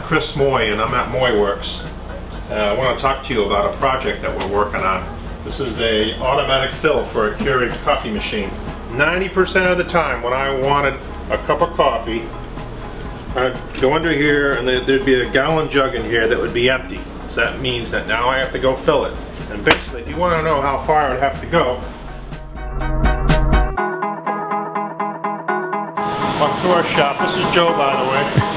Chris Moy, and I'm at Moy Works. I want to talk to you about a project that we're working on. This is a automatic fill for a KEURIG coffee machine. 90% of the time when I wanted a cup of coffee, I'd go under here and there'd be a gallon jug in here that would be empty. So that means that now I have to go fill it. And basically, if you want to know how far I would have to go, walk to our shop. This is Joe, by the way.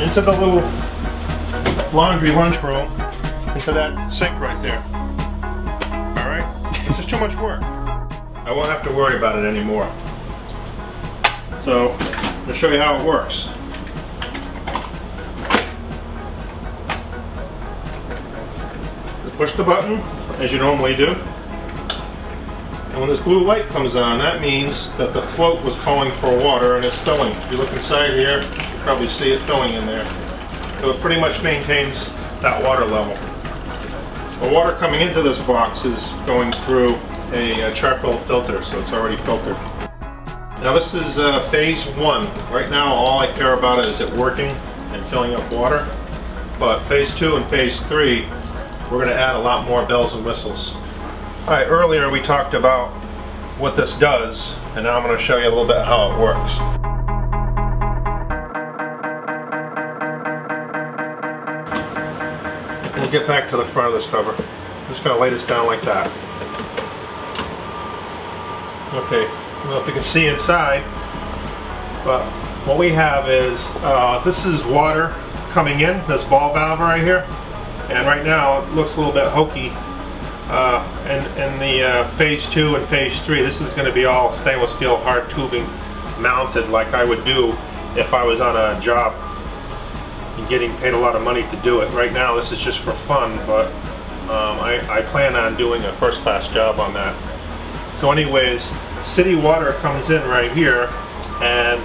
Into the little laundry lunchroom, into that sink right there. Alright? It's just too much work. I won't have to worry about it anymore. So, I'm going to show you how it works. You push the button, as you normally do. And when this blue light comes on, that means that the float was calling for water and it's filling. If you look inside here, you can probably see it filling in there. So it pretty much maintains that water level. The water coming into this box is going through a charcoal filter, so it's already filtered. Now this is phase 1. Right now all I care about is it working and filling up water. But phase 2 and phase 3, we're going to add a lot more bells and whistles. Alright, earlier we talked about what this does, and now I'm going to show you a little bit how it works. We'll get back to the front of this cover. I'm just going to lay this down like that. Okay, I don't know if you can see inside, but what we have is, this is water coming in, this ball valve right here, and right now it looks a little bit hokey. In the phase 2 and phase 3, this is going to be all stainless steel hard tubing mounted like I would do if I was on a job and getting paid a lot of money to do it. Right now this is just for fun, but I plan on doing a first class job on that. So anyways, city water comes in right here and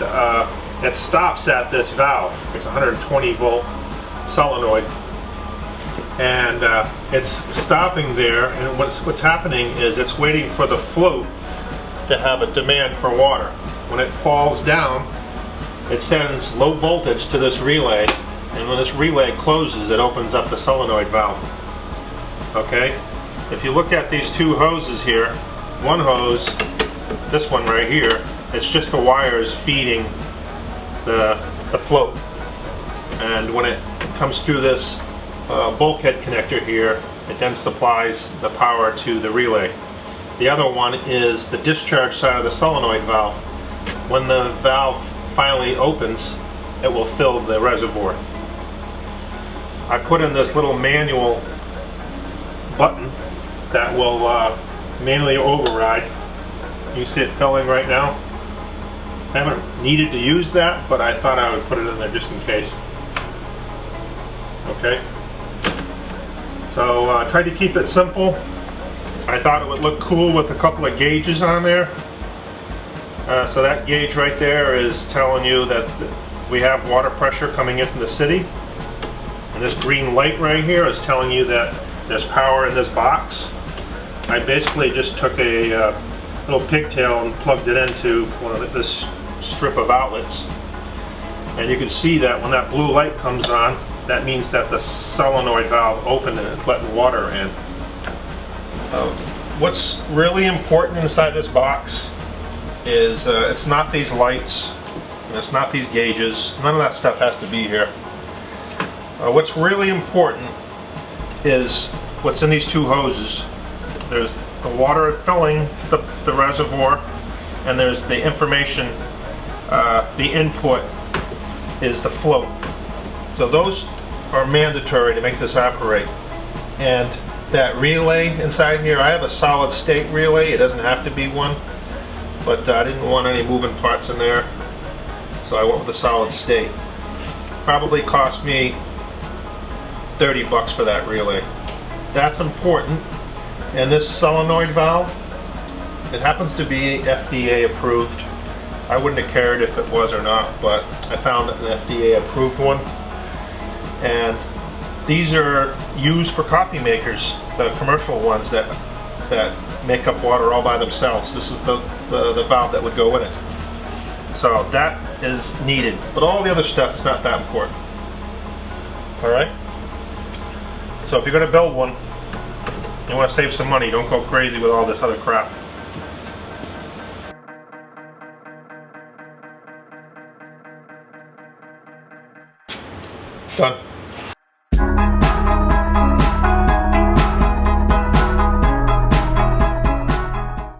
it stops at this valve. It's a 120 volt solenoid. And it's stopping there, and what's happening is it's waiting for the float to have a demand for water. When it falls down, it sends low voltage to this relay, and when this relay closes, it opens up the solenoid valve. Okay? If you look at these two hoses here, one hose, this one right here, it's just the wires feeding the float. And when it comes through this bulkhead connector here, it then supplies the power to the relay. The other one is the discharge side of the solenoid valve. When the valve finally opens, it will fill the reservoir. I put in this little manual button that will manually override. You see it filling right now. I haven't needed to use that, but I thought I would put it in there just in case. Okay. So I tried to keep it simple. I thought it would look cool with a couple of gauges on there. So that gauge right there is telling you that we have water pressure coming in from the city. And this green light right here is telling you that there's power in this box. I basically just took a little pigtail and plugged it into this strip of outlets. And you can see that when that blue light comes on, that means that the solenoid valve opened and it's letting water in. What's really important inside this box is it's not these lights, and it's not these gauges. None of that stuff has to be here. What's really important is what's in these two hoses. There's the water filling the reservoir, and there's the information the input is the float. So those are mandatory to make this operate. And that relay inside here, I have a solid state relay. It doesn't have to be one, but I didn't want any moving parts in there, so I went with a solid state. Probably cost me 30 bucks for that relay. That's important. And this solenoid valve, it happens to be FDA approved. I wouldn't have cared if it was or not, but I found an FDA approved one. And these are used for coffee makers, the commercial ones that make up water all by themselves. This is the valve that would go in it. So that is needed, but all the other stuff is not that important. All right? So if you're going to build one, you want to save some money, don't go crazy with all this other crap. Done.